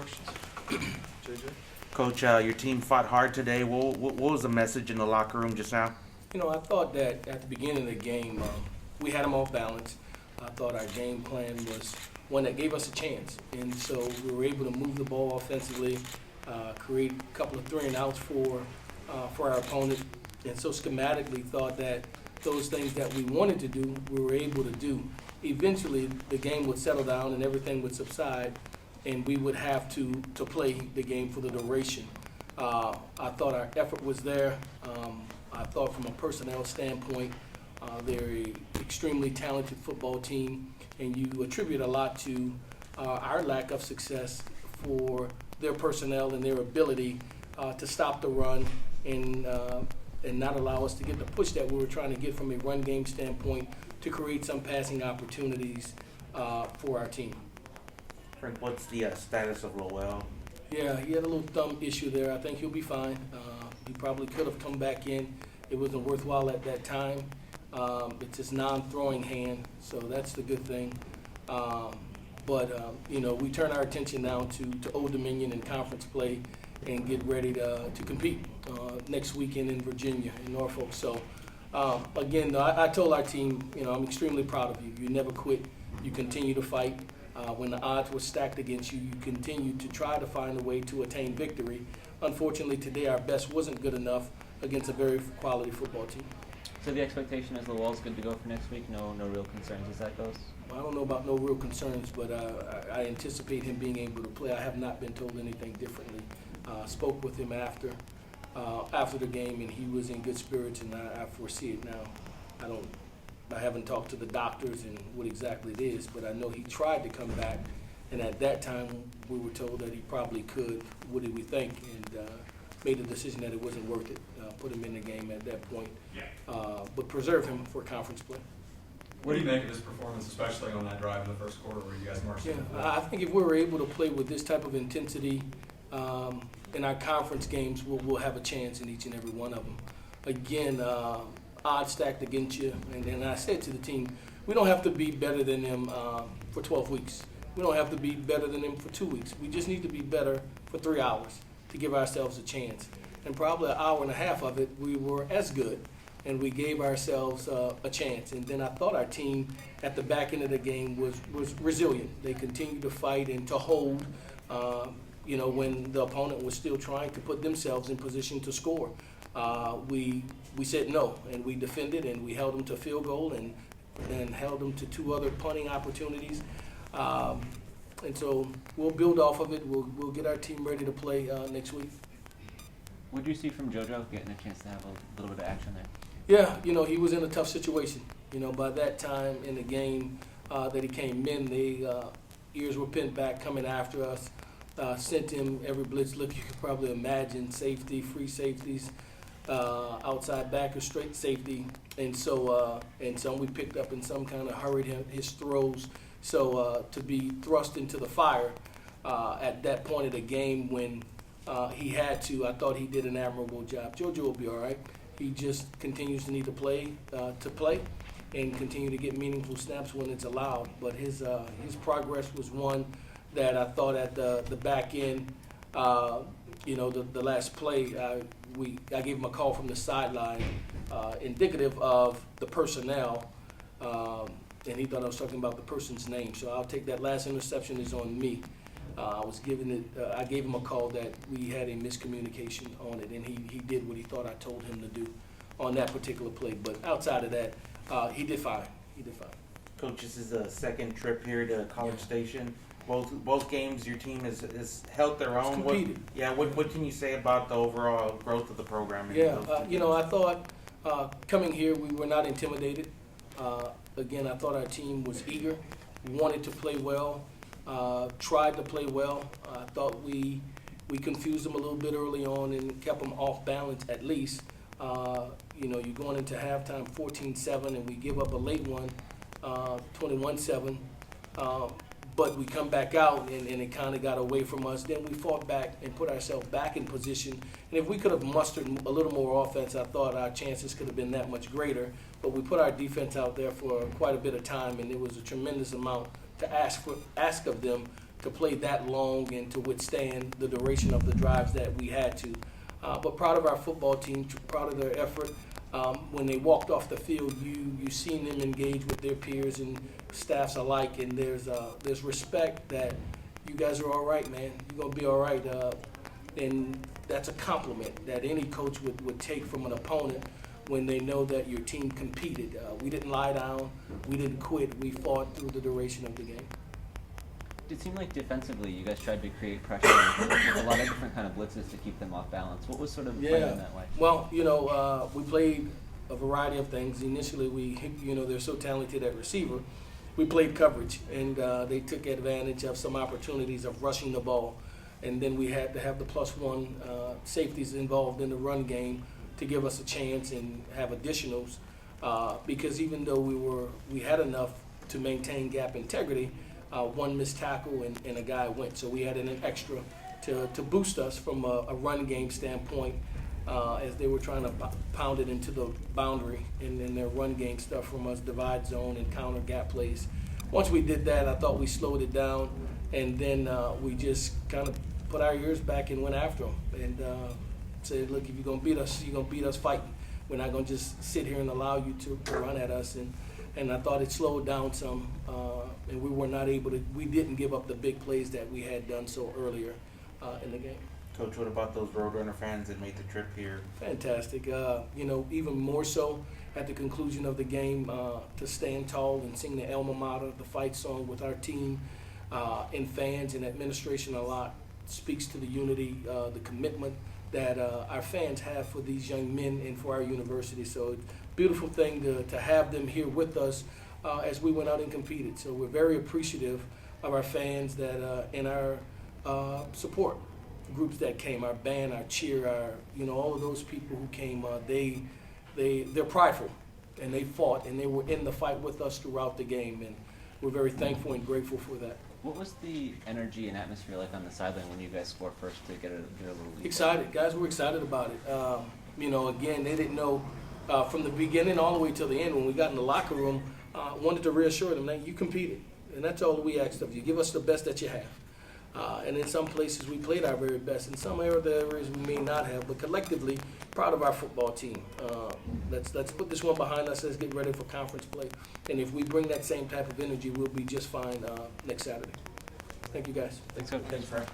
questions? JJ? Coach, your team fought hard today. What was the message in the locker room just now? I thought that at the beginning of the game, we had them off balance. I thought our game plan was one that gave us a chance. And so we were able to move the ball offensively, create a couple of 3-and-outs for our opponent. And so schematically thought that those things that we wanted to do, we were able to do. Eventually, the game would settle down and everything would subside, and we would have to play the game for the duration. I thought our effort was there. I thought from a personnel standpoint, they're an extremely talented football team, and you attribute a lot to our lack of success for their personnel and their ability to stop the run and not allow us to get the push that we were trying to get from a run game standpoint to create some passing opportunities for our team. Frank, what's the status of Lowell? Yeah, he had a little thumb issue there. I think he'll be fine. He probably could have come back in. It wasn't worthwhile at that time. It's his non-throwing hand, so that's the good thing. But we turn our attention now to Old Dominion and conference play and get ready to compete next weekend in Virginia, in Norfolk. So, again, I told our team, I'm extremely proud of you. You never quit. You continue to fight. When the odds were stacked against you, you continued to try to find a way to attain victory. Unfortunately, today our best wasn't good enough against a very quality football team. So the expectation is Lowell's good to go for next week? No real concerns as that goes? Well, I don't know about no real concerns, but I anticipate him being able to play. I have not been told anything differently. Spoke with him after the game, and he was in good spirits, and I foresee it now. I haven't talked to the doctors and what exactly it is, but I know he tried to come back, and at that time we were told that he probably could. What did we think? And made the decision that it wasn't worth it. Put him in the game at that point, but preserve him for conference play. What do you make of his performance, especially on that drive in the first quarter where you guys marched in? I think if we were able to play with this type of intensity in our conference games, we'll have a chance in each and every one of them. Again, odds stacked against you, and I said to the team, we don't have to be better than them for 12 weeks. We don't have to be better than them for 2 weeks. We just need to be better for 3 hours to give ourselves a chance. And probably an hour and a half of it, we were as good, and we gave ourselves a chance. And then I thought our team at the back end of the game was resilient. They continued to fight and to hold, when the opponent was still trying to put themselves in position to score. We said no, and we defended, and we held them to field goal and held them to 2 other punting opportunities. And so we'll build off of it. We'll get our team ready to play next week. What did you see from JoJo getting a chance to have a little bit of action there? Yeah, he was in a tough situation. By that time in the game that he came in, the ears were pinned back coming after us. Sent him every blitz look you could probably imagine, safety, free safeties, outside backer, straight safety. And so we picked up in some kind of hurried his throws. So to be thrust into the fire at that point of the game when he had to, I thought he did an admirable job. JoJo will be all right. He just continues to need to play and continue to get meaningful snaps when it's allowed. But his progress was one that I thought at the back end, the last play, I gave him a call from the sideline, indicative of the personnel, and he thought I was talking about the person's name. So I'll take that. Last interception is on me. I gave him a call that we had a miscommunication on it, and he did what he thought I told him to do on that particular play. But outside of that, he did fine. Coach, this is a second trip here to College Station. Both games, your team has held their own. What can you say about the overall growth of the program? I thought coming here we were not intimidated. Again, I thought our team was eager, wanted to play well, tried to play well. I thought we confused them a little bit early on and kept them off balance at least. You're going into halftime 14-7 and we give up a late one, 21-7. But we come back out and it kind of got away from us. Then we fought back and put ourselves back in position. And if we could have mustered a little more offense, I thought our chances could have been that much greater. But we put our defense out there for quite a bit of time, and it was a tremendous amount to ask of them to play that long and to withstand the duration of the drives that we had to. But proud of our football team, proud of their effort. When they walked off the field, you seen them engage with their peers and staffs alike, and there's respect that you guys are all right, man. You're gonna be all right, and that's a compliment that any coach would take from an opponent when they know that your team competed. We didn't lie down, we didn't quit, we fought through the duration of the game. It seemed like defensively you guys tried to create pressure with a lot of different kind of blitzes to keep them off balance. What was sort of the plan that way? Well, we played a variety of things. Initially, they're so talented at receiver. We played coverage, and they took advantage of some opportunities of rushing the ball. And then we had to have the +1 safeties involved in the run game to give us a chance and have additionals. Because even though we had enough to maintain gap integrity, one missed tackle and a guy went. So we had an extra to boost us from a run game standpoint as they were trying to pound it into the boundary and then their run game stuff from us, divide zone and counter gap plays. Once we did that, I thought we slowed it down, and then we just kind of put our ears back and went after them and said, look, if you're going to beat us, you're going to beat us fighting. We're not going to just sit here and allow you to run at us. And I thought it slowed down some, and we didn't give up the big plays that we had done so earlier in the game. Coach, what about those Roadrunner fans that made the trip here? Fantastic. Even more so at the conclusion of the game, to stand tall and sing the Alma Mater, the fight song with our team and fans and administration a lot speaks to the unity, the commitment that our fans have for these young men and for our university. So it's a beautiful thing to have them here with us as we went out and competed. So we're very appreciative of our fans and our support groups that came, our band, our cheer, all of those people who came. They're prideful, and they fought, and they were in the fight with us throughout the game, and we're very thankful and grateful for that. What was the energy and atmosphere like on the sideline when you guys scored first to get a little lead? Excited. Guys were excited about it. Again, they didn't know from the beginning all the way till the end. When we got in the locker room, wanted to reassure them that you competed, and that's all we asked of you. Give us the best that you have. And in some places we played our very best. In some areas we may not have, but collectively, proud of our football team. Let's put this one behind us. Let's get ready for conference play. And if we bring that same type of energy, we'll be just fine next Saturday. Thank you, guys. Thanks, Coach. Thanks, Frank.